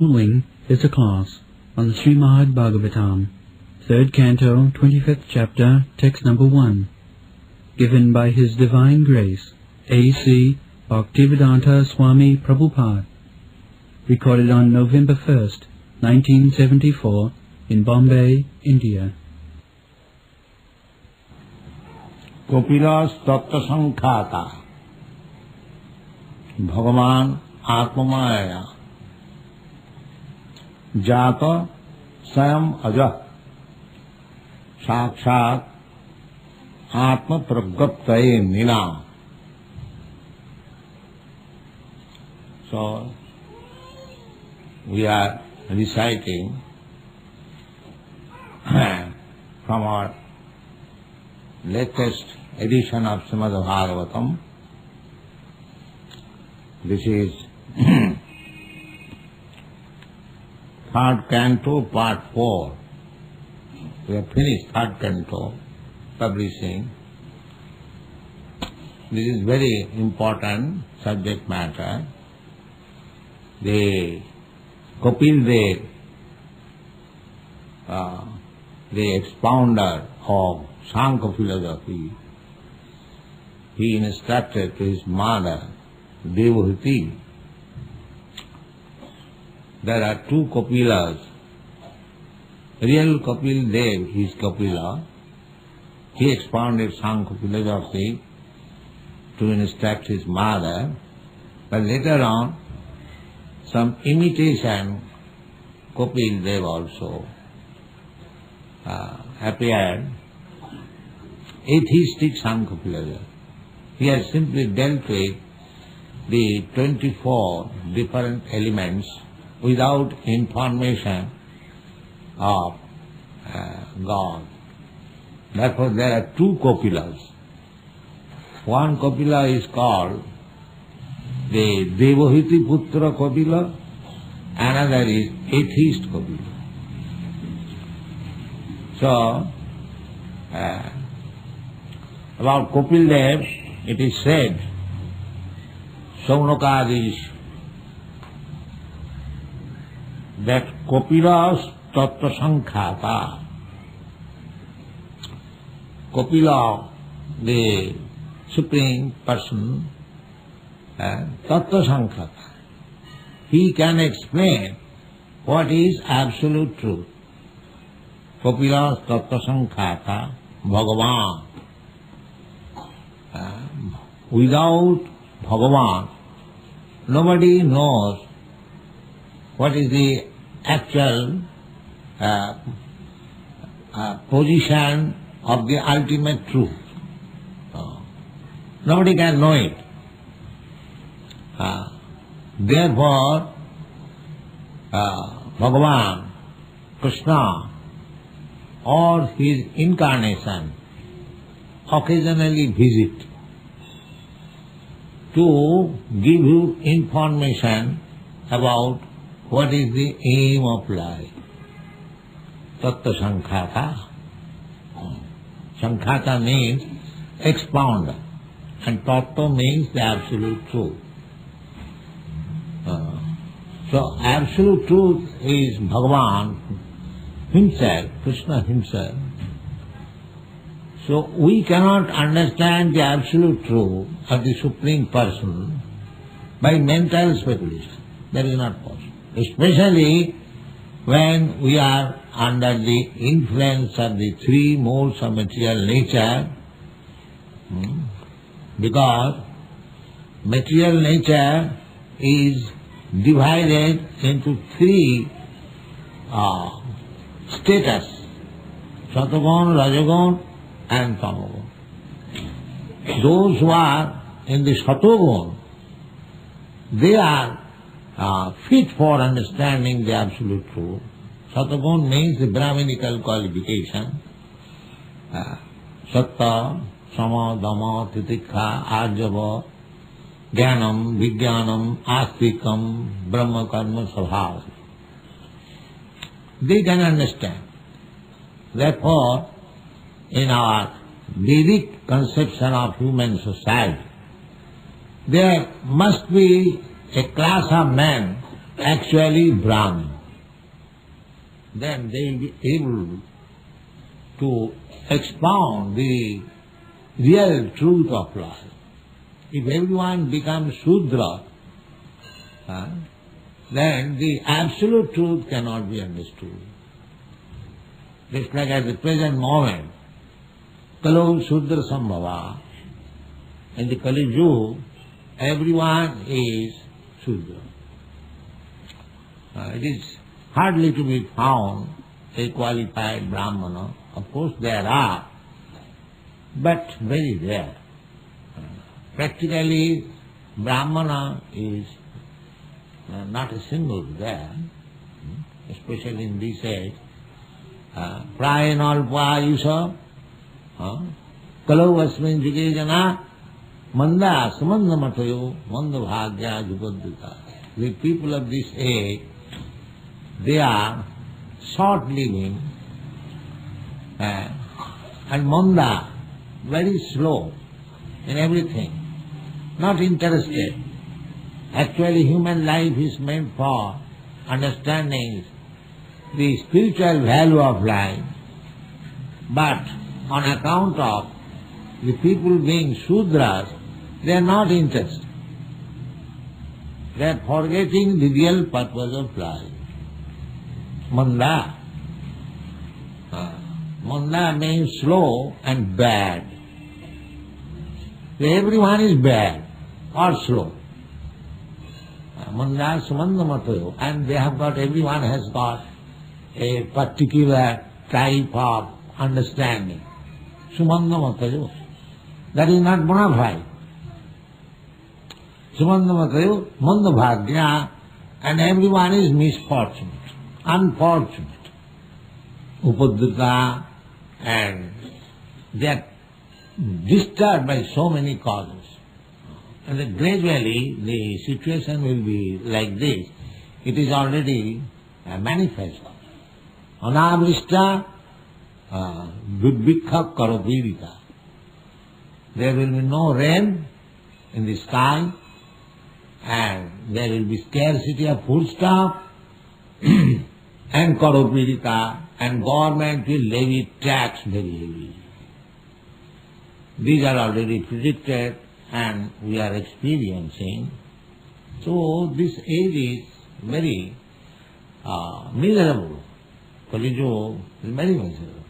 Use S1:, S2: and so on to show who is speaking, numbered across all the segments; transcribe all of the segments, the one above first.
S1: Following is a class on the Srimad Bhagavatam, 3rd Canto, 25th Chapter, Text number 1, given by His Divine Grace, A.C. Bhaktivedanta Swami Prabhupada, recorded on November 1st, 1974, in Bombay, India.
S2: Kapila Muni Bhagavan Atmamaya Jata Sayam Aja Sakshat Atma Pragaptaye Nina. So, we are reciting from our latest edition of Srimad Bhagavatam. This is third canto, part 4. We have finished third canto publishing. This is very important subject matter. The Kapila, the expounder of Sankhya philosophy, he instructed to his mother, Devahuti. There are two Kapilas. Real Kapil Dev is Kapila. He expounded Sankhya philosophy to instruct his mother, but later on some imitation Kapil Dev also appeared, atheistic Sankhya philosophy. He has simply dealt with the 24 different elements without information of God. Therefore there are two Kapilas. One Kapila is called the Devahuti Putra Kapila, another is atheist Kapila. So, about Kapil Dev, it is said, Saunaka is that Kapila's Tattva Sankhata. Kapila, the Supreme Person, Tattva Sankhata. He can explain what is absolute truth. Kapila's Tattva Sankhata, Bhagavan. Without Bhagavan, nobody knows what is the actual position of the ultimate truth. Nobody can know it. Therefore, Bhagavan, Krishna, or his incarnation occasionally visit to give you information about what is the aim of life. Tattva Sankhata. Sankhata means expounder, and Tattva means the absolute truth. So absolute truth is Bhagavan himself, Krishna himself. So we cannot understand the absolute truth of the Supreme Person by mental speculation. That is not possible. Especially when we are under the influence of the three modes of material nature, because material nature is divided into three status, Satagun, Rajagun and Tamagun. Those who are in the Satagun, they are fit for understanding the absolute truth. Satagun means the Brahminical qualification. Satta, Sama, Dhamma, Titikha, Arjava, Jnanam, Vijnanam, Astikam, Brahma, Karma, Svabhava. They can understand. Therefore, in our Vedic conception of human society, there must be a class of men actually Brahman, then they will be able to expound the real truth of life. If everyone becomes Shudra, then the absolute truth cannot be understood. Just like at the present moment, Kalu Shudra Sambhava, in the Kali Juhu, everyone is Shudra. It is hardly to be found a qualified Brahmana. Of course there are, but very rare. Practically, Brahmana is not a single there, especially in this age. Prayanalpa Yusha, Kalau Asmin Juge Jana, Manda Samanda Matayo, Manda Bhagya Jupadita. The people of this age, they are short-living and Manda, very slow in everything, not interested. Actually, human life is meant for understanding the spiritual value of life, but on account of the people being Shudras, they are not interested. They are forgetting the real purpose of life. Manda. Manda means slow and bad. Everyone is bad or slow. Manda Sumanda Matayo, and they have got, everyone has got a particular type of understanding. Sumanda Matayo. That is not bona fide. Sumanda Matayo, Manda Bhagya, and everyone is misfortunate, unfortunate. Upadrita, and they are disturbed by so many causes. And then gradually the situation will be like this. It is already manifest. Anavrishta vidvikha karopirita. There will be no rain in the sky, and there will be scarcity of foodstuff, and karopirita, and government will levy tax very heavily. These are already predicted and we are experiencing. So this age is very miserable. Kali Yuga is very miserable.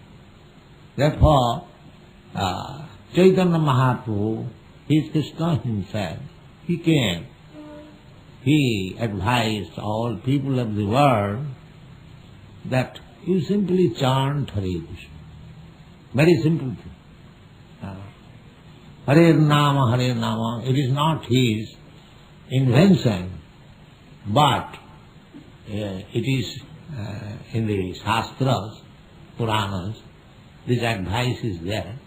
S2: Therefore, Chaitanya Mahaprabhu, he is Krishna himself, he came. He advised all people of the world that you simply chant Hare Krishna. Very simple thing. Hare Nama, Hare Nama, it is not his invention, but it is in the Shastras, Puranas, this advice is there.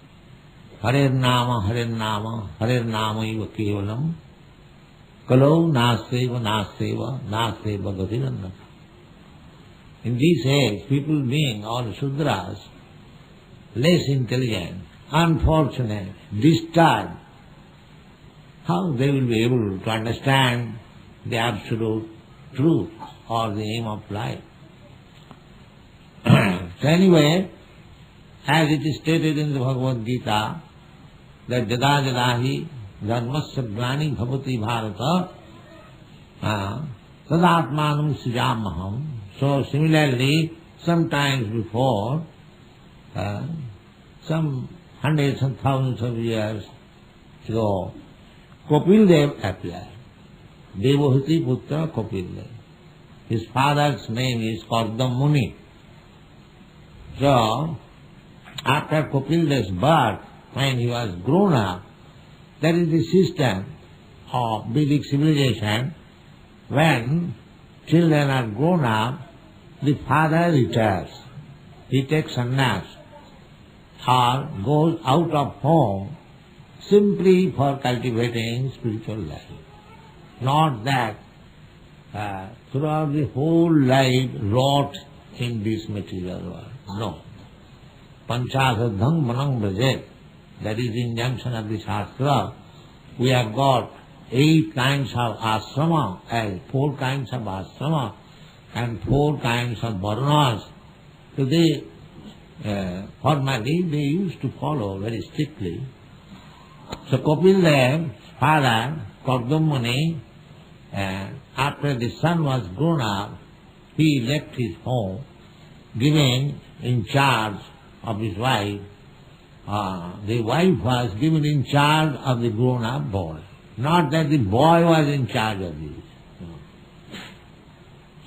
S2: Hare Nama, Hare Nama, Hare Nama iva kevalam, kalau naseva, naseva, naseva gatirannaka. In this age, people being all Shudras, less intelligent, unfortunate, disturbed, how they will be able to understand the absolute truth or the aim of life? So anyway, as it is stated in the Bhagavad Gita, that jada jadahi dharmasya glani bhavati bharata tadatmanam srijamaham. So similarly, sometimes before, some hundreds and thousands of years ago, Kapila Dev appeared. Devahati Putra Kapila Dev. His father's name is Kapila Muni. So, after Kapila Dev's birth, when he was grown up, that is the system of Vedic civilization. When children are grown up, the father retires. He takes sannyas or goes out of home simply for cultivating spiritual life. Not that throughout the whole life wrought in this material world. No. Panchasadhang manang brajet, that is the injunction of the Shastra. We have got 8 kinds of ashrama, as 4 kinds of ashrama and 4 kinds of varnas. So they, formally, they used to follow very strictly. So Kapil's father, Kapila Muni, after the son was grown up, he left his home, giving in charge of his wife. The wife was given in charge of the grown-up boy. Not that the boy was in charge of this.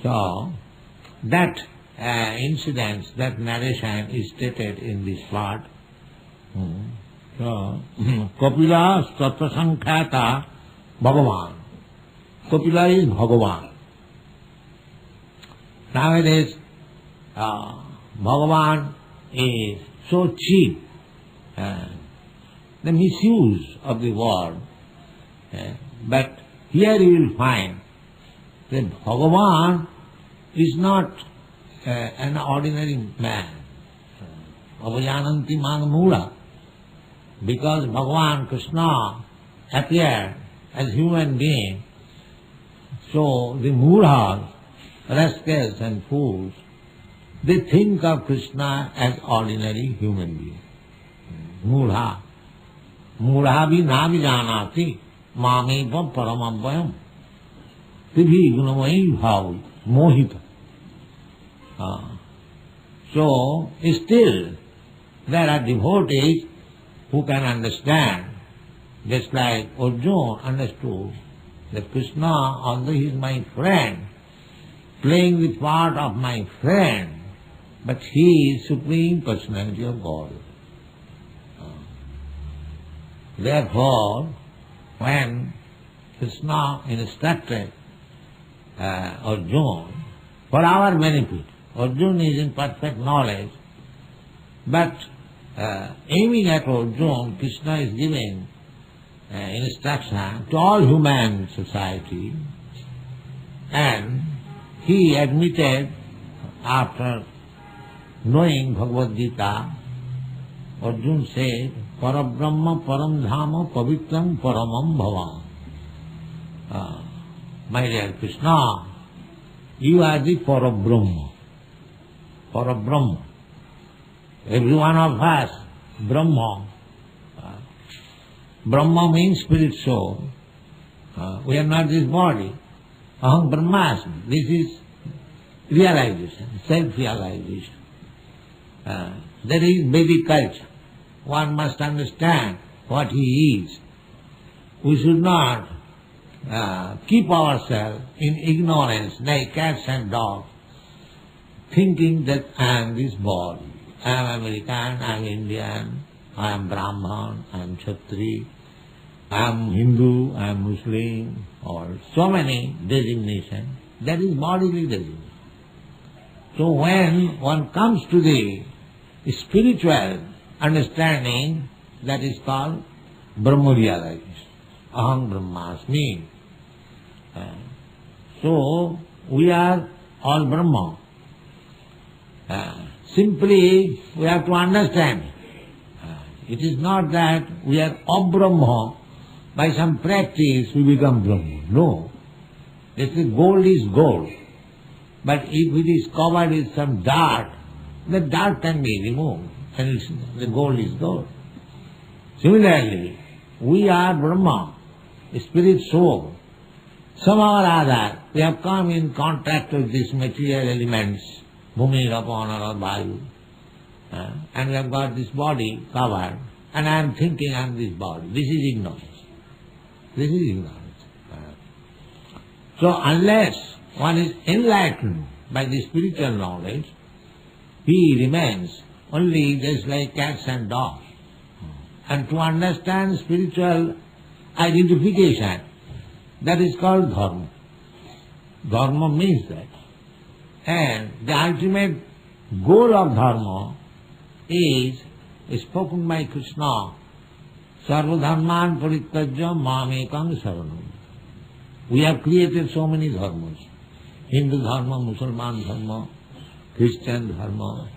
S2: So, that incident, that narration is stated in this part. So, Kapila Sattva-Sankhata Bhagavan. Kapila is Bhagavan. Nowadays, Bhagavan is so cheap. The misuse of the word. But here you will find that Bhagavan is not an ordinary man. Avajananti mang mula. Because Bhagavan Krishna appeared as human being, so the mulas, rascals and fools, they think of Krishna as ordinary human being. Mula. Mula vi na vijanati mamevam paramabhayam. Tibhi gunamayi bhavi mohita. So, still, there are devotees who can understand, just like Arjuna understood that Krishna, although he is my friend, playing the part of my friend, but he is Supreme Personality of Godhead. Therefore, when Krishna instructed Arjuna, for our benefit, Arjuna is in perfect knowledge, but aiming at Arjuna, Krishna is giving instruction to all human society, and he admitted, after knowing Bhagavad Gita, Arjuna said, Parabrahma Paramdhama Pavitram Paramam Bhavan. My dear Krishna, you are the Parabrahma. Parabrahma. Every one of us, Brahma. Brahma means spirit soul. We are not this body. Aham Brahmasmi. This is realization, self-realization. That is Vedic culture. One must understand what he is. We should not keep ourselves in ignorance like cats and dogs, thinking that I am this body. I am American, I am Indian, I am Brahman, I am Kshatri, I am Hindu, I am Muslim, or so many designations. That is bodily designation. So when one comes to the spiritual understanding, that is called Brahma realization. Aham Brahmasmi. So we are all Brahma. Simply we have to understand. It is not that we are of Brahma, by some practice we become Brahma. No. They say gold is gold. But if it is covered with some dirt, the dirt can be removed and the gold is gold. Similarly, we are Brahma, spirit soul. Somehow or other, we have come in contact with these material elements, Bhumi, Rapana, or Vayu, and we have got this body covered, and I am thinking I am this body. This is ignorance. This is ignorance. So unless one is enlightened by the spiritual knowledge, he remains only just like cats and dogs. And to understand spiritual identification, that is called dharma. Dharma means that. And the ultimate goal of dharma is spoken by Krishna, Sarva dharman parityajya mamekam saranam. We have created so many dharmas. Hindu dharma, Musalman dharma, Christian dharma.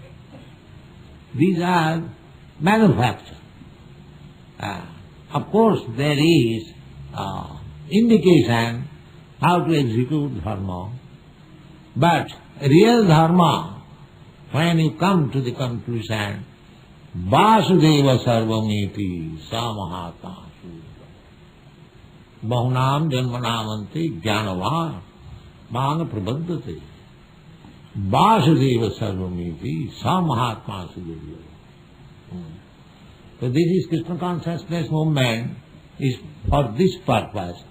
S2: These are manufactured. Of course there is indication how to execute dharma. But real dharma, when you come to the conclusion, Vasudeva sarvamiti samahatma bahunam janmanamanti jnanavan mana prabhaddate Vasudeva sarvamiti samahatma sudhya. So this is Krishna consciousness movement is for this purpose,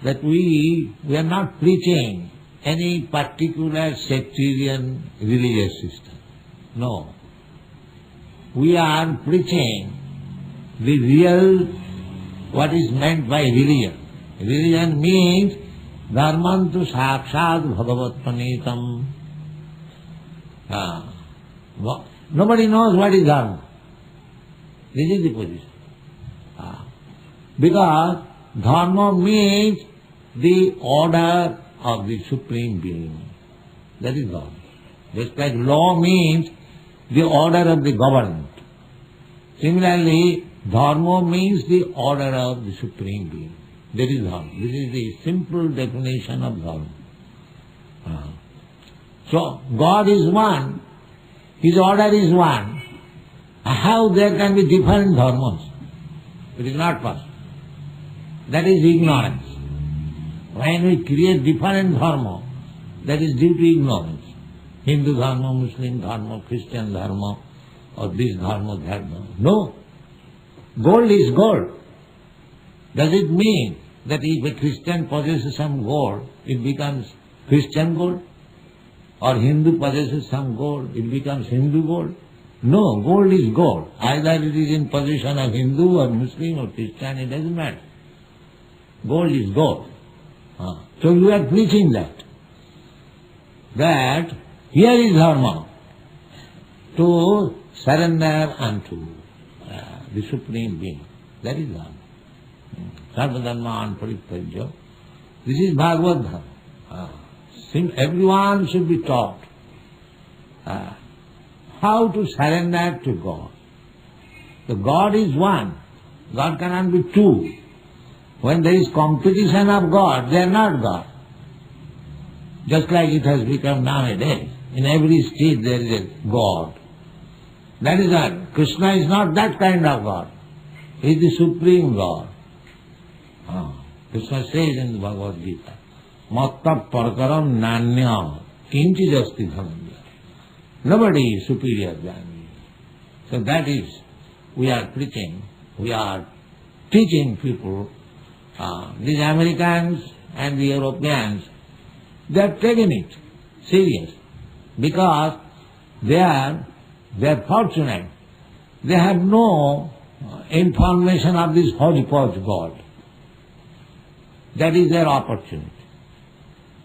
S2: that we are not preaching any particular sectarian religious system. No. We are preaching the real, what is meant by religion. Religion means dharmantu sakshat bhagavat panitam. Nobody knows what is dharma. This is the position. Because dharma means the order of the Supreme Being. That is dharma. Just like law means the order of the government. Similarly, dharma means the order of the Supreme Being. That is dharma. This is the simple definition of dharma. So, God is one, His order is one. How there can be different dharmas? It is not possible. That is ignorance. When we create different dharma, that is due to ignorance. Hindu dharma, Muslim dharma, Christian dharma, or this dharma, that dharma. No. Gold is gold. Does it mean that if a Christian possesses some gold, it becomes Christian gold? Or Hindu possesses some gold, it becomes Hindu gold? No, gold is gold. Either it is in possession of Hindu or Muslim or Christian, it doesn't matter. Gold is gold. So you are preaching that here is dharma, to surrender unto the Supreme Being. That is dharma. Sarvadharman parityajya. This is Bhagavad dharma. Everyone should be taught how to surrender to God. So God is one. God cannot be two. When there is competition of God, they are not God. Just like it has become nowadays. In every state there is a God. That is not. Krishna is not that kind of God. He is the Supreme God. Krishna says in the Bhagavad Gita, Matta parkaram nanya kinchijasti dhananya. Nobody is superior than me. So that is, we are preaching, we are teaching people. These Americans and the Europeans, they have taken it serious because they are fortunate. They have no information of this hodgepodge God. That is their opportunity.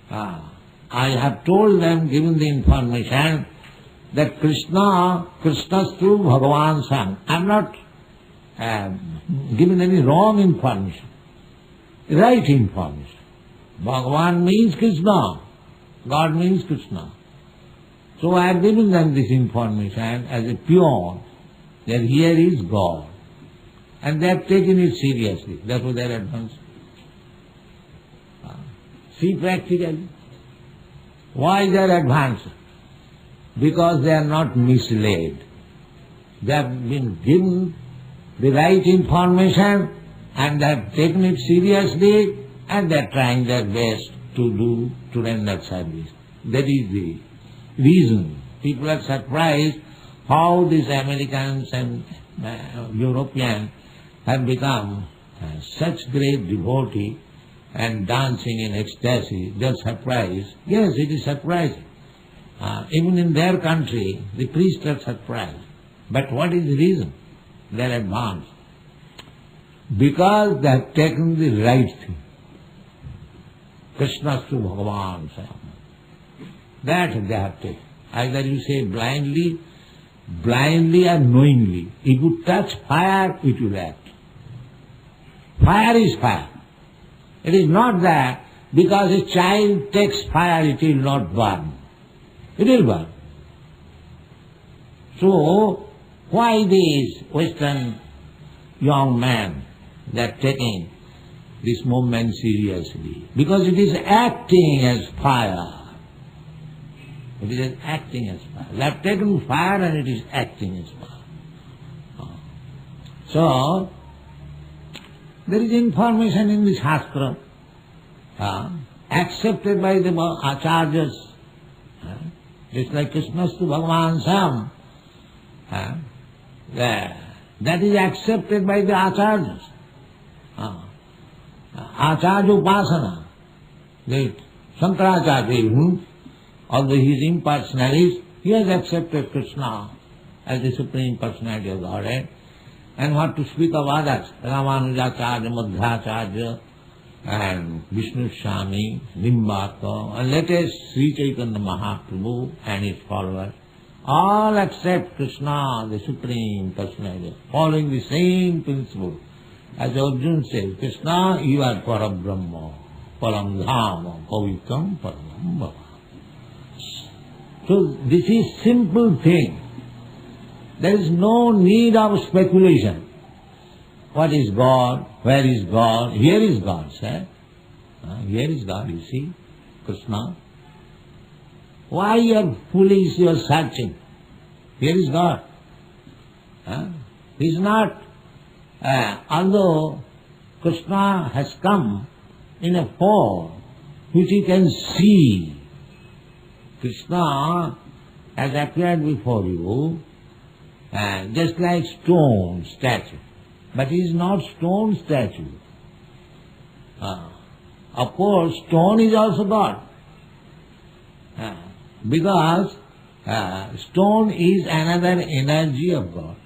S2: I have told them, given the information, that Krishna's true Bhagavan Son. I am not given any wrong information. Right information. Bhagavan means Krishna. God means Krishna. So I have given them this information as a pure, that here is God. And they have taken it seriously. Therefore they are advanced. See practically. Why they are advanced? Because they are not misled. They have been given the right information and they have taken it seriously and they are trying their best to render service. That is the reason. People are surprised how these Americans and Europeans have become such great devotees and dancing in ecstasy. They are surprised. Yes, it is surprising. Even in their country, the priests are surprised. But what is the reason? They are advanced. Because they have taken the right thing. Krishna's to Bhagavan. That they have taken. Either you say blindly or knowingly. If you touch fire, it will act. Fire is fire. It is not that because a child takes fire, it will not burn. It will burn. So, why these Western young men, they are taking this movement seriously, because it is acting as fire. It is acting as fire. They have taken fire and it is acting as fire. So, there is information in the Shastra, accepted by the acharyas, just like Krishnastu Bhagavan Sam. That is accepted by the acharyas. Acharya Upasana. The Shankaracharya, although he is impersonalist, he has accepted Krishna as the Supreme Personality of Godhead. And what to speak of others, Ramanujacharya, Madhvacharya, and Vishnu Swami, Nimbaka, and latest Sri Chaitanya Mahaprabhu and his followers, all accept Krishna, the Supreme Personality, following the same principle. As Arjuna says, Krishna, you are Parabrahma, Param Dhama, Pavitram, Param Bhava. So this is simple thing. There is no need of speculation. What is God? Where is God? Here is God, sir. Here is God, you see, Krishna. Why you are foolish, you are searching? Here is God. He is not, although Krishna has come in a form which you can see. Krishna has appeared before you just like stone statue. But he is not stone statue. Of course, stone is also God. Because stone is another energy of God.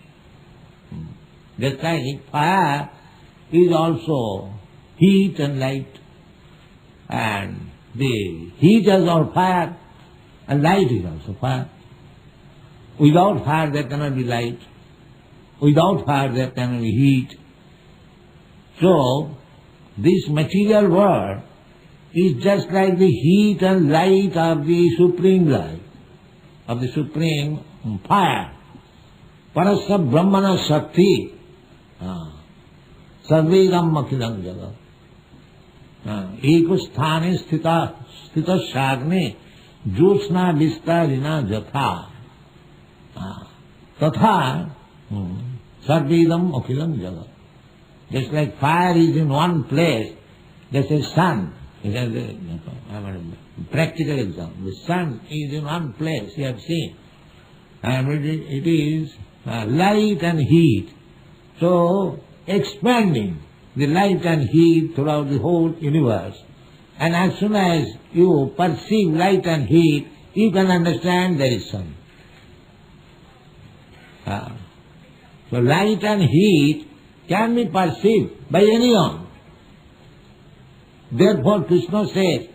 S2: Just like fire is also heat and light. And the heat is also fire and light is also fire. Without fire there cannot be light. Without fire there cannot be heat. So, this material world is just like the heat and light of the supreme light, of the supreme fire. Parasya Brahmana Shakti, Sarvedam Makidam Jagat. Ekusthane sthita shagne jyotsna vistarina jatha. Tatha Sarvedam Akhilam Jagat. Just like fire is in one place, just as sun. It has a practical example. The sun is in one place, you have seen. And it is light and heat. So, expanding the light and heat throughout the whole universe. And as soon as you perceive light and heat, you can understand there is sun. So light and heat can be perceived by anyone. Therefore Krishna says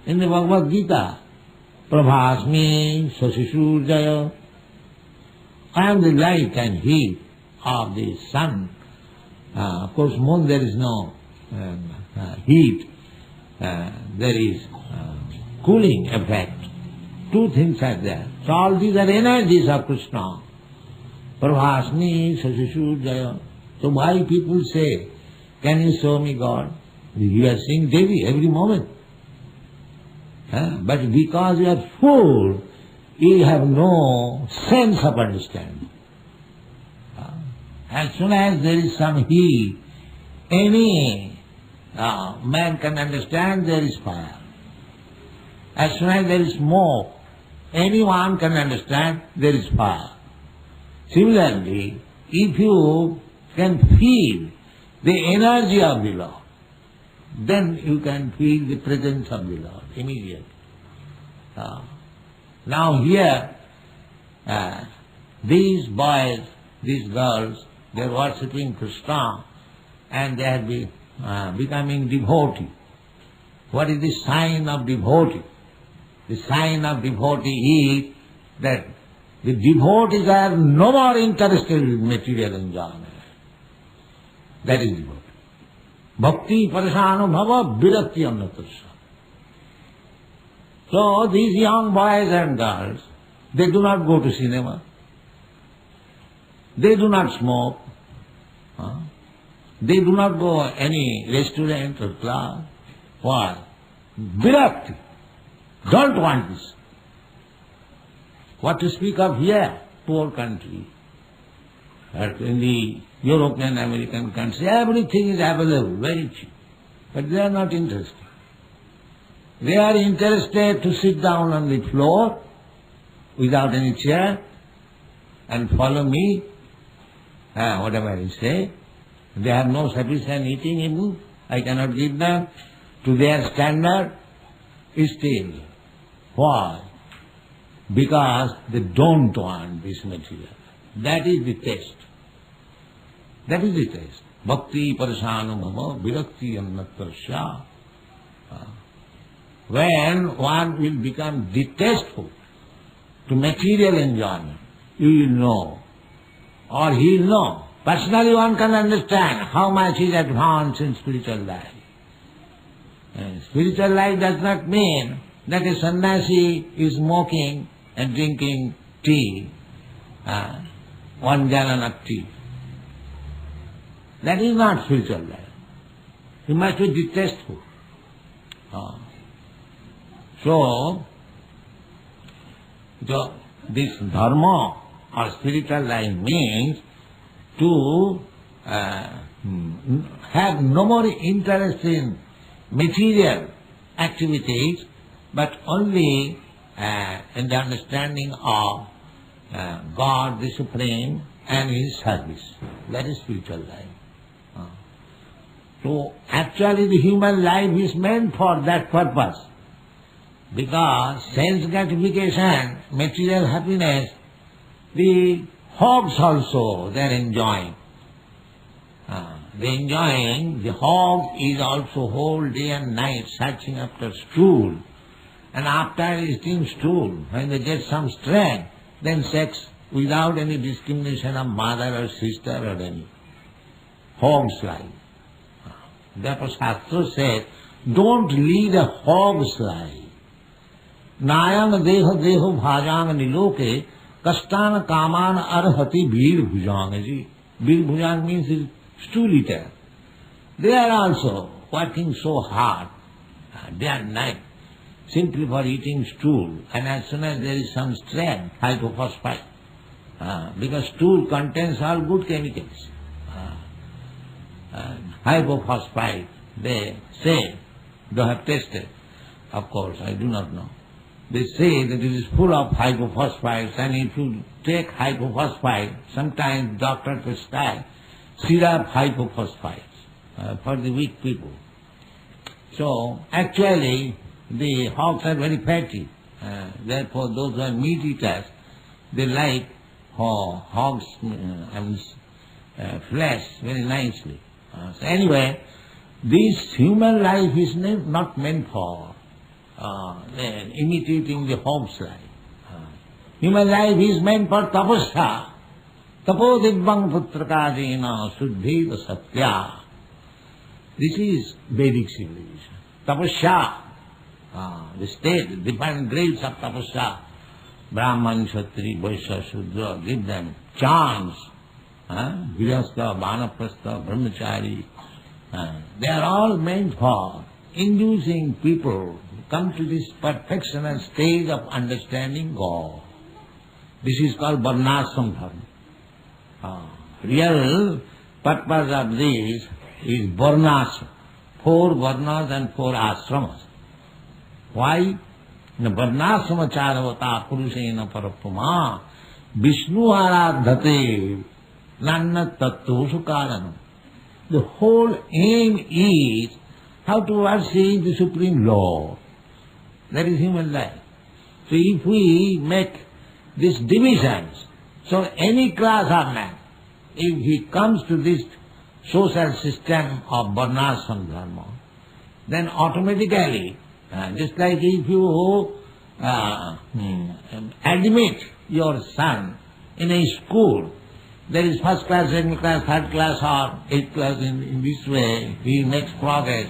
S2: in the Bhagavad Gita, Prabhasmi Sasishurjaya, I am the light and heat of the sun. Of course, moon there is no heat, there is cooling effect. Two things are there. So all these are energies of Krishna. Prabhasmi Sasishurjaya. So why people say, can you show me God? You are seeing Devi every moment. But because you are full, you have no sense of understanding. As soon as there is some heat, any man can understand there is fire. As soon as there is smoke, anyone can understand there is fire. Similarly, if you can feel the energy of the Lord, then you can feel the presence of the Lord immediately. Now here, these boys, these girls, they are worshipping Krishna and they are becoming devotee. What is the sign of devotee? The sign of devotee is that the devotees are no more interested in material enjoyment. That is devotee. Bhakti parasano bhava virakti annatasya. So these young boys and girls, they do not go to cinema. They do not smoke. They do not go any restaurant or club. Why? Virakti. Don't want this. What to speak of here, poor country. But in the European, American country, everything is available, very cheap. But they are not interested. They are interested to sit down on the floor without any chair and follow me, whatever I say. They have no sufficient eating even. I cannot give them to their standard. Still. Why? Because they don't want this material. That is the test. That is the test. Bhakti parasanubhava virakti annatrasya. When one will become distasteful to material enjoyment, you will know, or he will know. Personally one can understand how much he is advanced in spiritual life. And spiritual life does not mean that a sannyasi is smoking and drinking tea, 1 gallon of tea. That is not spiritual life. He must be distasteful. So, this dharma or spiritual life means to have no more interest in material activities, but only in the understanding of God the Supreme and His service. That is spiritual life. So actually the human life is meant for that purpose. Because sense gratification, material happiness, the hogs also they are enjoying. They enjoying, the hog is also whole day and night searching after stool. And after eating stool, when they get some strength, then sex without any discrimination of mother or sister or any. Hog's life. Therefore Shastra says, don't lead a hog's life. Nayang deho deho bhajang niloke kastan kaman arhati bir bhujang. Bir bhujang means stool eater. They are also working so hard, day and night, simply for eating stool. And as soon as there is some strength, hypophosphate, because stool contains all good chemicals. Hypophosphate, they say, they have tested. Of course, I do not know. They say that it is full of hypophosphites, and if you take hypophosphite, sometimes doctor prescribes syrup hypophosphites for the weak people. So actually the hogs are very fatty. Therefore those who are meat eaters, they like hogs flesh very nicely. So anyway, this human life is not meant for imitating the hog's life. Human life is meant for tapasya. Tapo dibbang putrakajena suddheva satya. This is Vedic civilization. Tapasya, the state, the different grades of tapasya. Brahman, Kshatri, Vaishya, Shudra, give them chance. Grihastha, Vanaprastha, Brahmachari. They are all meant for inducing people to come to this perfectional stage of understanding God. This is called Varnashram Dharma. Real purpose of this is Varnashram, 4 Varnas and 4 Ashramas. Why? Varnashrama charavata purushena parapama Vishnu aradhate nanna tattva karanam. The whole aim is how to worship the Supreme Lord. That is human life. So if we make these divisions, so any class of man, if he comes to this social system of Varnashram Dharma, then automatically, just like if you admit your son in a school, there is first class, second class, third class or eighth class, in this way he makes progress.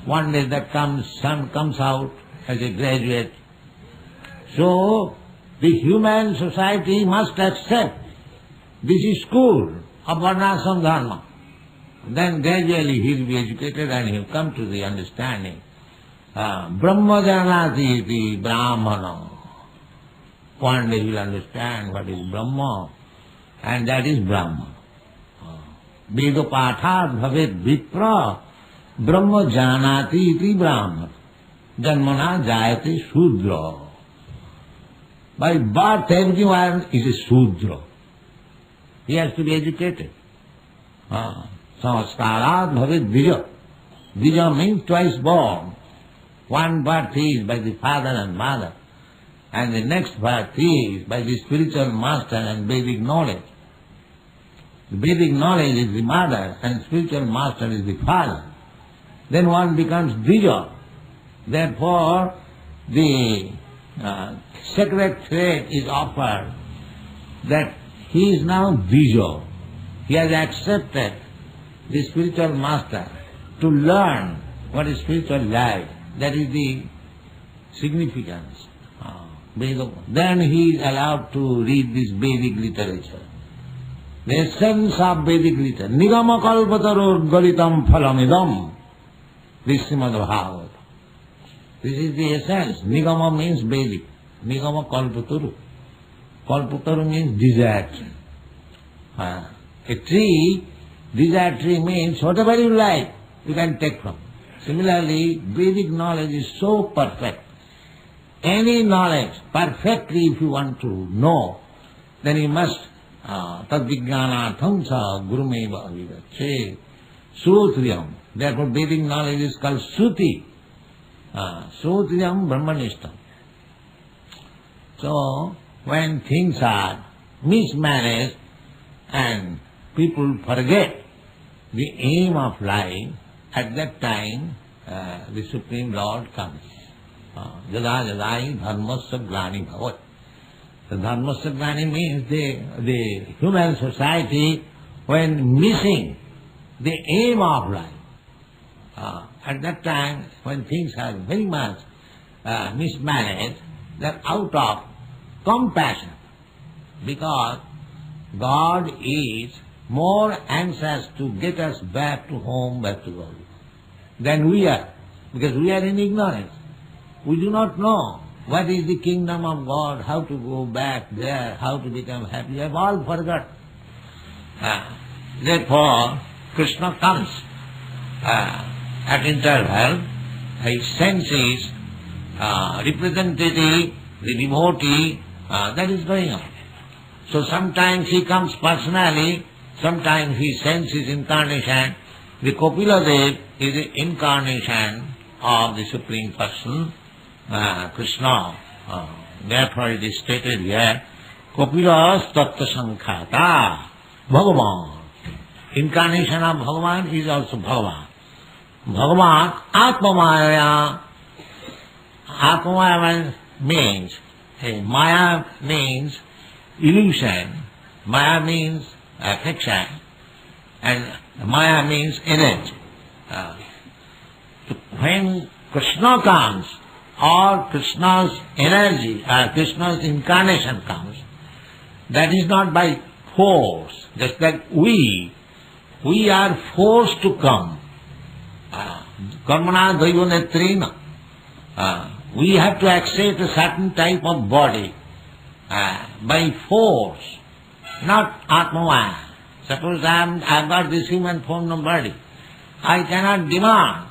S2: One day that son comes out as a graduate. So the human society must accept this is school of Varnashram Dharma. then gradually he will be educated and he will come to the understanding. Brahma janati iti brahmana. One day he will understand what is Brahma, and that is Brahma. Veda pathat bhavet vipra brahma janati iti brahmana. Janmana jayate Shudra. By birth everyone is a Shudra. He has to be educated. Samskarat bhavet dvija. Dvija means twice born. One birth is by the father and mother, and the next birth is by the spiritual master and Vedic knowledge. The Vedic knowledge is the mother and spiritual master is the father. Then one becomes dvija. Therefore, the sacred thread is offered that he is now dvija. He has accepted the spiritual master to learn what is spiritual life. That is the significance. Then he is allowed to read this Vedic literature. The essence of Vedic literature. Nigama kalpatarur galitam phalamidam. This Srimad Bhagavata. This is the essence. Nigama means Vedic. Nigama kalpataru. Kalpataru means desire tree. A tree, desire tree means whatever you like, you can take from. Similarly, Vedic knowledge is so perfect. Any knowledge, perfectly if you want to know, then you must tadvijnanatham sa gurumeva vidache sutriyam. Therefore Vedic knowledge is called Suti. Sutriyam brahmanishtam. So, when things are mismanaged and people forget the aim of life, at that time the Supreme Lord comes. Jada jadai dharmasya glani bhavat. The dharmasya glani means the human society when missing the aim of life. At that time when things are very much mismanaged, that out of compassion, because God is more anxious to get us back to home, back to God, than we are, because we are in ignorance. We do not know what is the kingdom of God, how to go back there, how to become happy. We have all forgot. Therefore, Krishna comes at interval. His senses, representative, the devotee, that is going on. So sometimes he comes personally, sometimes he sends his incarnation. The Kapila Dev is the incarnation of the Supreme Person, Krishna. Therefore it is stated here, Kapila Tattva Sankhata, Bhagavan. Incarnation of Bhagavan is also Bhagavan. Bhagavan Atmamaya. Atmamaya means, Maya means illusion, Maya means affection, and Maya means energy. When Krishna comes, or Krishna's energy, Krishna's incarnation comes, that is not by force, just like we are forced to come. Karmana daiva netrena. We have to accept a certain type of body by force, not Atmavaya. Suppose I have got this human form and body. I cannot demand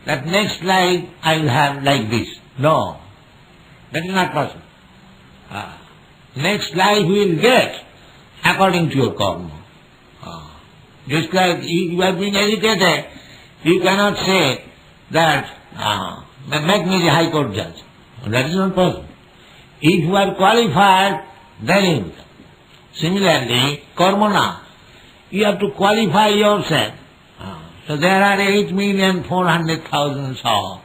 S2: that next life I will have like this. No, that is not possible. Next life you will get according to your karma. Just like you have been educated, you cannot say that make me the High Court judge. That is not possible. If you are qualified, then you become. Similarly, karmana, you have to qualify yourself. So there are 8,400,000 of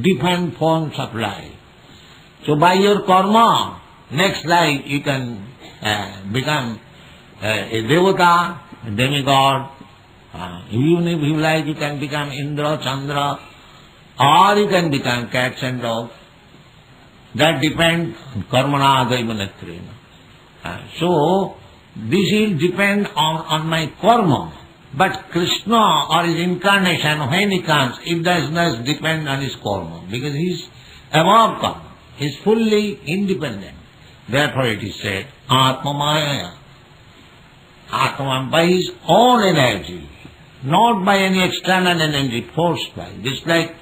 S2: different forms of life. So by your karma, next life you can become a devata, a demigod. Even if you like, you can become Indra, Chandra, or you can become cats and dogs. That depends on karmana daiva netrena. So this will depend on my karma. But Krishna or his incarnation, when he comes, it does not depend on his karma, because he is above karma. He is fully independent. Therefore it is said, Atma Maya. Atma by his own energy, not by any external energy forced by. Just like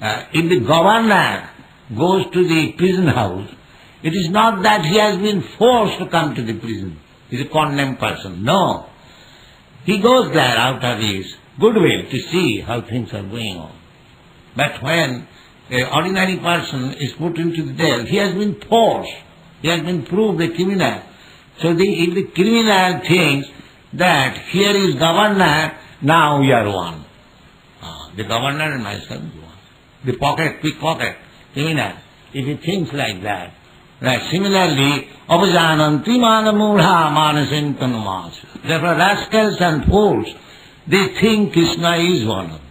S2: if the governor goes to the prison house, it is not that he has been forced to come to the prison. He is a condemned person. No. He goes there out of his goodwill to see how things are going on. But when an ordinary person is put into the jail, he has been forced. He has been proved a criminal. So if the criminal thinks that here is governor, now we are one. The governor and myself is one. The pickpocket, criminal, if he thinks like that, similarly, apajananti mana mudha manasintanumas. Therefore rascals and fools, they think Krishna is one of them.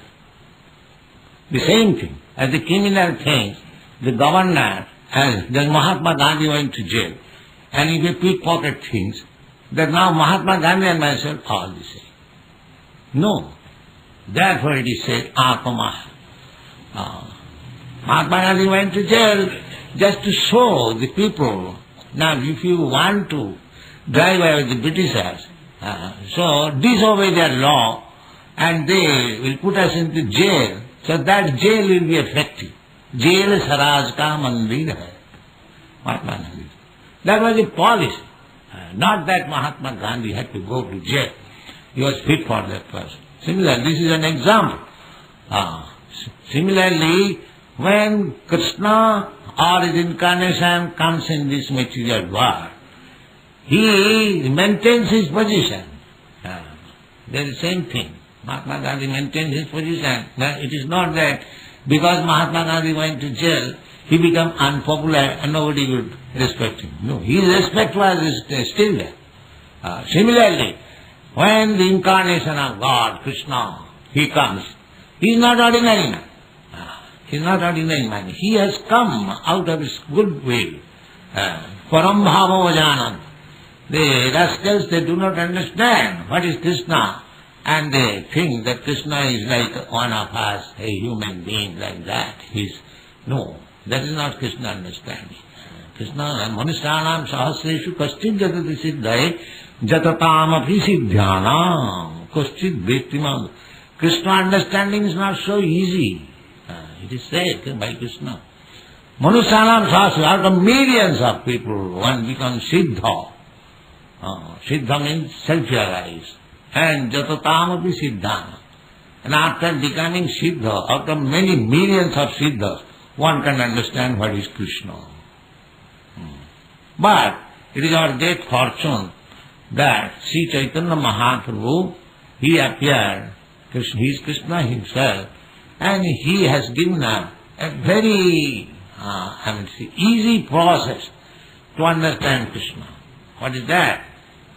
S2: The same thing. As the criminal thinks, the governor, as the Mahatma Gandhi went to jail, and if a pickpocket thinks that now Mahatma Gandhi and myself are the same. No. Therefore it is said, Atma. Mahatma Gandhi went to jail just to show the people. Now if you want to drive away the Britishers, so disobey their law and they will put us into jail, so that jail will be effective. Jail Saraj ka mandir hai. Mahatma Gandhi. That was the policy. Not that Mahatma Gandhi had to go to jail. He was fit for that person. Similarly, this is an example. Similarly, when Krishna or his incarnation comes in this material world, he maintains his position. There is the same thing. Mahatma Gandhi maintains his position. Now, it is not that because Mahatma Gandhi went to jail, he became unpopular and nobody would respect him. No, his respect was still there. Similarly, when the incarnation of God, Krishna, he comes, he is not ordinary man. He is not ordinary man. He has come out of his good will. Param bhava vajanan. The rascals, they do not understand what is Krishna, and they think that Krishna is like one of us, a human being like that. No, that is not Krishna understanding. Krishna, manusyanam sahasreshu kaschid jatati siddhaye jatatam api siddhyanam kaschid vettimam. Krishna understanding is not so easy. It is said by Krishna. Manusyanam sahasreshu, out of millions of people, one becomes siddha. Siddha means self-realized. And jatatam api siddhana. And after becoming siddha, out of many millions of siddhas, one can understand what is Krishna. But it is our great fortune that Sri Chaitanya Mahaprabhu, he appeared, he is Krishna himself, and he has given us a very easy process to understand Krishna. What is that?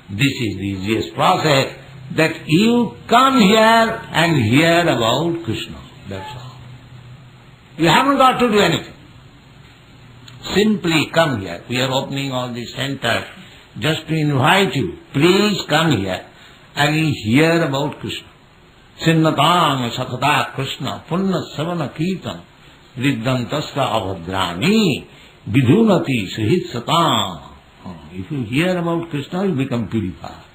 S2: This is the easiest process, that you come here and hear about Krishna. That's all. You haven't got to do anything. Simply come here. We are opening all these centers just to invite you. Please come here and hear about Krishna. Sinnatang sakata Krishna punna savana kirtan viddantasya avhadrani vidhunati sahit satam. If you hear about Krishna, you become purified.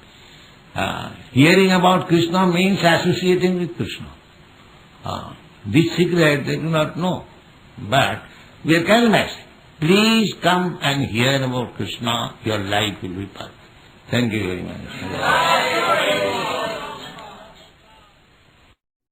S2: Hearing about Krishna means associating with Krishna. This secret they do not know. But we are convinced. Please come and hear about Krishna, your life will be perfect. Thank you very much.